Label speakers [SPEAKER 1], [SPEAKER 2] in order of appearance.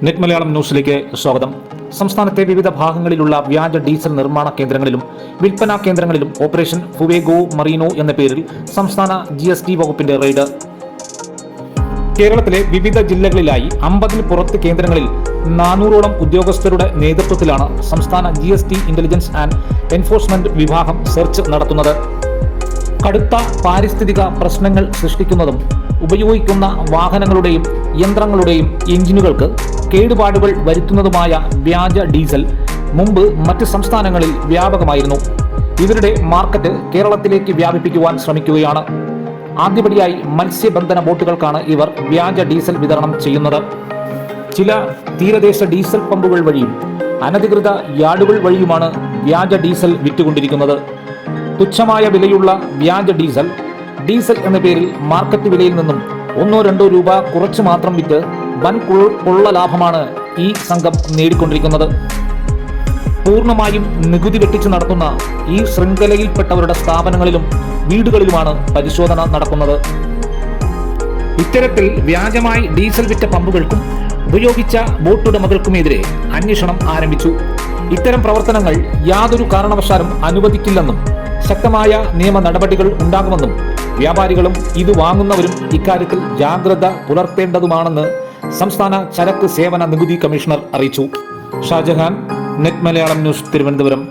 [SPEAKER 1] Net Malayalam ന്യൂസിലേക്ക് സ്വാഗതം. സംസ്ഥാനത്തെ വിവിധ ഭാഗങ്ങളിലുള്ള വ്യാജ ഡീസൽ നിർമ്മാണ കേന്ദ്രങ്ങളിലും വിൽപ്പനാ കേന്ദ്രങ്ങളിലും ഓപ്പറേഷൻ ഫുവേഗോ മറീനോ എന്ന പേരിൽ സംസ്ഥാന GST വകുപ്പിന്റെ റെയ്ഡ്. കേരളത്തിലെ വിവിധ ജില്ലകളിലായി 50-ൽ പുറത്ത് കേന്ദ്രങ്ങളിൽ 400ഓളം ഉദ്യോഗസ്ഥരുടെ നേതൃത്വത്തിലാണ് സംസ്ഥാന GST ഇന്റലിജൻസ് ആൻഡ് എൻഫോഴ്സ്മെന്റ് വിഭാഗം സെർച്ച് നടത്തുന്നത്. കടുത്ത പാരിസ്ഥിതിക പ്രശ്നങ്ങൾ സൃഷ്ടിക്കുന്നതും ഉപയോഗിക്കുന്ന വാഹനങ്ങളുടെയും യന്ത്രങ്ങളുടെയും എഞ്ചിനുകൾക്ക് കേടുപാടുകൾ വരുത്തുന്നതുമായ വ്യാജ ഡീസൽ മുമ്പ് മറ്റ് സംസ്ഥാനങ്ങളിൽ വ്യാപകമായിരുന്നു. ഇവരുടെ മാർക്കറ്റ് കേരളത്തിലേക്ക് വ്യാപിപ്പിക്കുവാൻ ശ്രമിക്കുകയാണ്. ആദ്യപടിയായി മത്സ്യബന്ധന ബോട്ടുകൾക്കാണ് ഇവർ വ്യാജ ഡീസൽ വിതരണം ചെയ്യുന്നത്. ചില തീരദേശ ഡീസൽ പമ്പുകൾ വഴിയും അനധികൃത യാർഡുകൾ വഴിയുമാണ് വ്യാജ ഡീസൽ വിറ്റുകൊണ്ടിരിക്കുന്നത്. തുച്ഛമായ വിലയുള്ള വ്യാജ ഡീസൽ എന്ന പേരിൽ മാർക്കറ്റ് വിലയിൽ നിന്നും 1-2 രൂപ കുറച്ച് മാത്രം വിറ്റ് വൻ കൊള്ള ലാഭമാണ് ഈ സംഘം നേടിക്കൊണ്ടിരിക്കുന്നത്. പൂർണ്ണമായും നികുതി വെട്ടിച്ച് നടത്തുന്ന ഈ ശൃംഖലയിൽപ്പെട്ടവരുടെ സ്ഥാപനങ്ങളിലും വീടുകളിലുമാണ് പരിശോധന നടക്കുന്നത്. ഇത്തരത്തിൽ വ്യാജമായി ഡീസൽ വിറ്റ പമ്പുകൾക്കും ഉപയോഗിച്ച ബോട്ടുടമകൾക്കുമെതിരെ അന്വേഷണം ആരംഭിച്ചു. ഇത്തരം പ്രവർത്തനങ്ങൾ യാതൊരു കാരണവശാലും അനുവദിക്കില്ലെന്നും ശക്തമായ നിയമ നടപടികൾ ഉണ്ടാകുമെന്നും വ്യാപാരികളും ഇത് വാങ്ങുന്നവരും ഇക്കാര്യത്തിൽ ജാഗ്രത പുലർത്തേണ്ടതുമാണെന്ന് സംസ്ഥാന ചരക്ക് സേവന നികുതി കമ്മീഷണർ അറിയിച്ചു. Shajahan, net Malayalam news, Thiruvananthapuram.